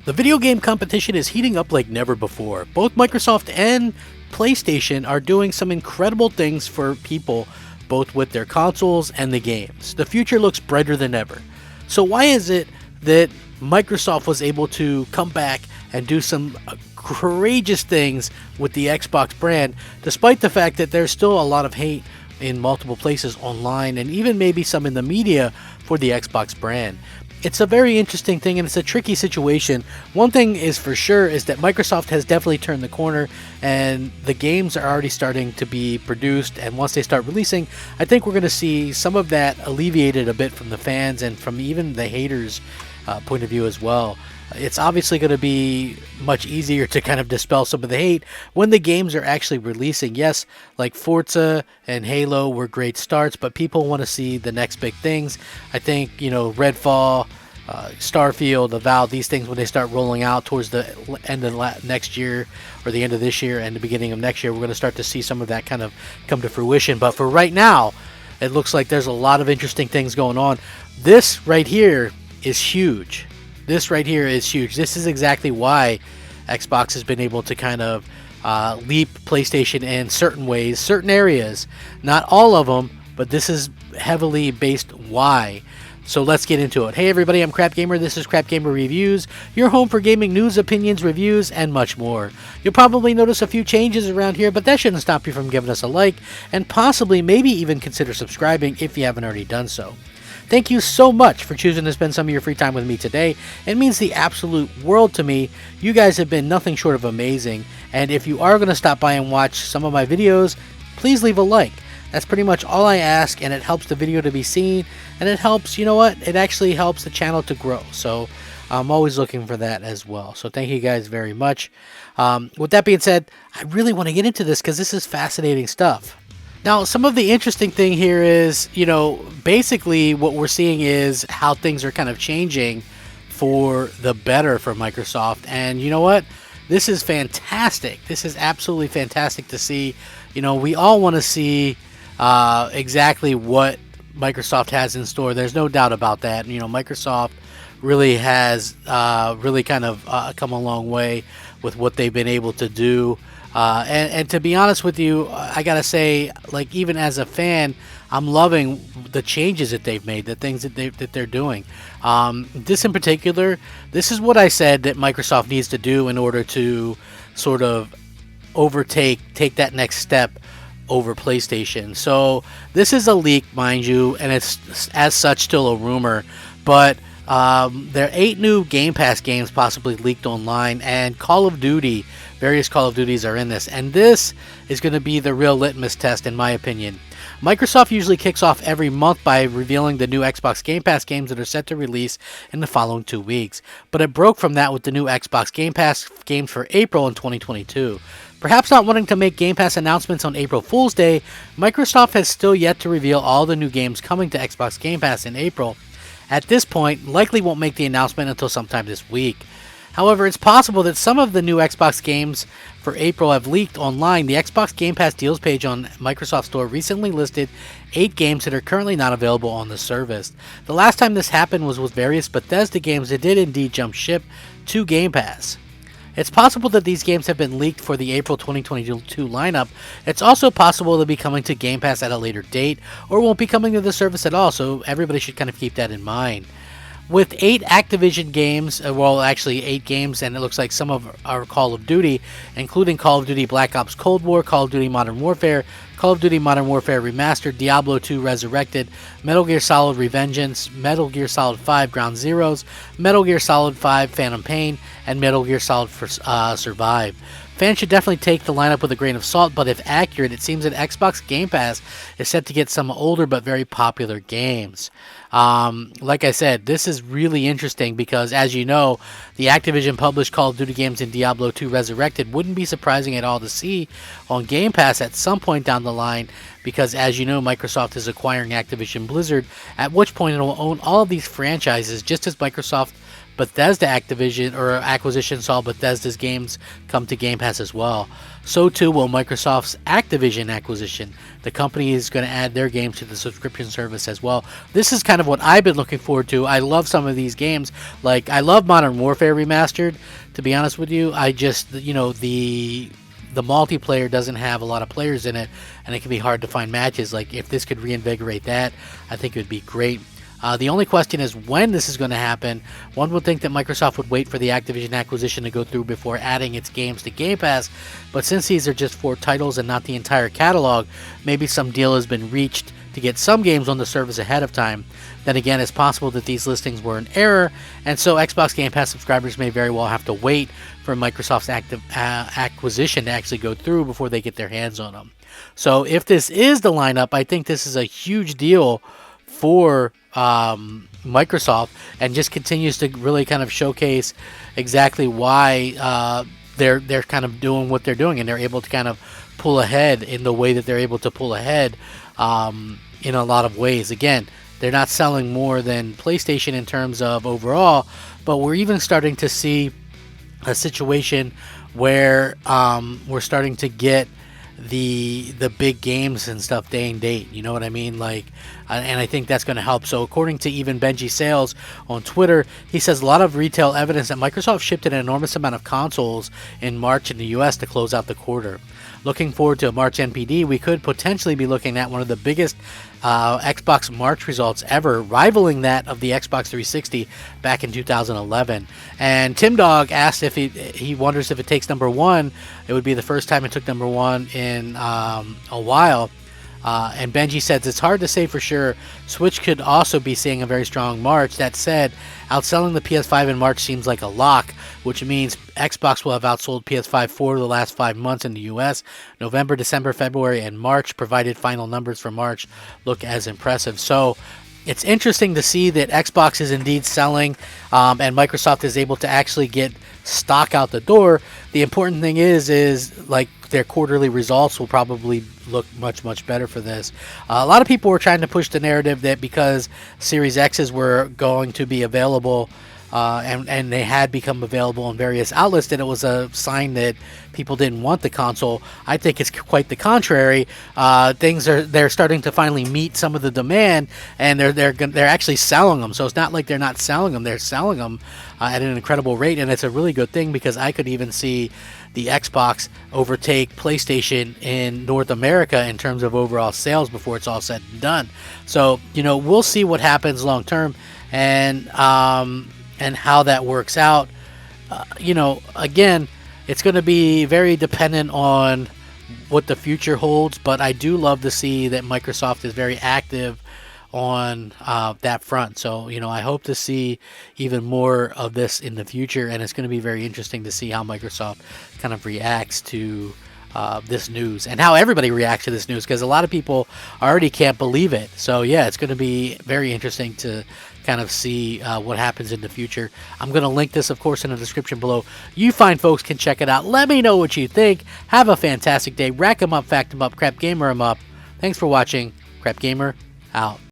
The video game competition is heating up like never before. Both Microsoft and PlayStation are doing some incredible things for people, both with their consoles and the games. The future looks brighter than ever. So why is it that Microsoft was able to come back and do some courageous things with the Xbox brand, despite the fact that there's still a lot of hate in multiple places online and even maybe some in the media for the Xbox brand? It's a very interesting thing, and it's a tricky situation. One thing is for sure is that Microsoft has definitely turned the corner, and the games are already starting to be produced, and once they start releasing, I think we're going to see some of that alleviated a bit from the fans and from even the haters' point of view as well. It's obviously going to be much easier to kind of dispel some of the hate when the games are actually releasing. Yes, like Forza and Halo were great starts, but people want to see the next big things. I think, Redfall, Starfield, Avowed, these things, when they start rolling out towards the end of next year or the end of this year and the beginning of next year, we're going to start to see some of that kind of come to fruition. But for right now, it looks like there's a lot of interesting things going on. This right here is huge. This is exactly why Xbox has been able to kind of leap PlayStation in certain ways, certain areas. Not all of them, but this is heavily based why. So let's get into it. Hey everybody, I'm Crap Gamer. This is Crap Gamer Reviews, your home for gaming news, opinions, reviews, and much more. You'll probably notice a few changes around here, but that shouldn't stop you from giving us a like, and possibly maybe even consider subscribing if you haven't already done so. Thank you so much for choosing to spend some of your free time with me today. It means the absolute world to me. You guys have been nothing short of amazing, and if you are going to stop by and watch some of my videos, please leave a like. That's pretty much all I ask, and it helps the video to be seen, and it helps, it actually helps the channel to grow. So I'm always looking for that as well. So thank you guys very much. With that being said, I really want to get into this because this is fascinating stuff. Now, some of the interesting thing here is, basically what we're seeing is how things are kind of changing for the better for Microsoft. And you know what? This is fantastic. This is absolutely fantastic to see. We all want to see exactly what Microsoft has in store. There's no doubt about that. Microsoft really has really kind of come a long way with what they've been able to do. And to be honest with you, I gotta say, like, even as a fan, I'm loving the changes that they've made, the things that they're doing. This in particular, this is what I said that Microsoft needs to do in order to sort of take that next step over PlayStation. So this is a leak, mind you, and it's as such still a rumor, but there are 8 new Game Pass games possibly leaked online, and various Call of Duties are in this, and this is going to be the real litmus test in my opinion. Microsoft usually kicks off every month by revealing the new Xbox Game Pass games that are set to release in the following 2 weeks, but it broke from that with the new Xbox Game Pass games for April in 2022. Perhaps not wanting to make Game Pass announcements on April Fool's Day, Microsoft has still yet to reveal all the new games coming to Xbox Game Pass in April. At this point, likely won't make the announcement until sometime this week. However, it's possible that some of the new Xbox games for April have leaked online. The Xbox Game Pass deals page on Microsoft Store recently listed 8 games that are currently not available on the service. The last time this happened was with various Bethesda games that did indeed jump ship to Game Pass. It's possible that these games have been leaked for the April 2022 lineup. It's also possible they'll be coming to Game Pass at a later date, or won't be coming to the service at all, so everybody should kind of keep that in mind. With 8 Activision games, 8 games, and it looks like some of our Call of Duty, including Call of Duty Black Ops Cold War, Call of Duty Modern Warfare, Call of Duty Modern Warfare Remastered, Diablo 2 Resurrected, Metal Gear Solid Revengeance, Metal Gear Solid 5 Ground Zeroes, Metal Gear Solid 5 Phantom Pain, and Metal Gear Solid Survive. Fans should definitely take the lineup with a grain of salt, but if accurate, it seems that Xbox Game Pass is set to get some older but very popular games. Like I said, this is really interesting because, as you know, the Activision published Call of Duty games in Diablo 2 Resurrected wouldn't be surprising at all to see on Game Pass at some point down the line because, as you know, Microsoft is acquiring Activision Blizzard, at which point it will own all of these franchises, just as Microsoft Bethesda acquisition saw Bethesda's games come to Game Pass as well. so too will Microsoft's Activision acquisition. The company is going to add their games to the subscription service as well. This is kind of what I've been looking forward to. I love some of these games. Like, I love Modern Warfare Remastered, to be honest with you. I just, the multiplayer doesn't have a lot of players in it, and it can be hard to find matches. Like, if this could reinvigorate that, I think it would be great. The only question is when this is going to happen. One would think that Microsoft would wait for the Activision acquisition to go through before adding its games to Game Pass, but since these are just 4 titles and not the entire catalog, maybe some deal has been reached to get some games on the service ahead of time. Then again, it's possible that these listings were in error, and so Xbox Game Pass subscribers may very well have to wait for Microsoft's acquisition to actually go through before they get their hands on them. So if this is the lineup, I think this is a huge deal for Microsoft, and just continues to really kind of showcase exactly why they're kind of doing what they're doing, and they're able to kind of pull ahead in the way that they're able to pull ahead in a lot of ways. Again, they're not selling more than PlayStation in terms of overall, but we're even starting to see a situation where we're starting to get the big games and stuff day and date. You know what I mean? Like, and I think that's going to help. So according to even Benji Sales on Twitter, he says a lot of retail evidence that Microsoft shipped an enormous amount of consoles in March in the US to close out the quarter. Looking forward to a March NPD, we could potentially be looking at one of the biggest Xbox March results ever, rivaling that of the Xbox 360 back in 2011. And Tim Dog asked if he wonders if it takes number 1. It would be the first time it took number 1 in a while. And Benji says it's hard to say for sure. Switch could also be seeing a very strong March. That said, outselling the PS5 in March seems like a lock, which means Xbox will have outsold PS5 for the last 5 months in the US. November, December, February, and March, provided final numbers for March look as impressive. So it's interesting to see that Xbox is indeed selling, and Microsoft is able to actually get stock out the door. The important thing is like their quarterly results will probably look much better for this. A lot of people were trying to push the narrative that because Series X's were going to be available and they had become available in various outlets, that it was a sign that people didn't want the console. I think it's quite the contrary. They're starting to finally meet some of the demand, and they're actually selling them. So it's not like they're not selling them; they're selling them at an incredible rate, and it's a really good thing, because I could even see the Xbox overtake PlayStation in North America in terms of overall sales before it's all said and done. So we'll see what happens long term, and how that works out. Again, it's going to be very dependent on what the future holds, but I do love to see that Microsoft is very active on that front. So, I hope to see even more of this in the future, and it's going to be very interesting to see how Microsoft kind of reacts to this news, and how everybody reacts to this news, because a lot of people already can't believe it. So yeah, it's going to be very interesting to kind of see what happens in the future. I'm going to link this, of course, in the description below. You fine folks can check it out. Let me know what you think. Have a fantastic day. Rack 'em up, fact 'em up, Crap Gamer 'em up. Thanks for watching. Crap Gamer out.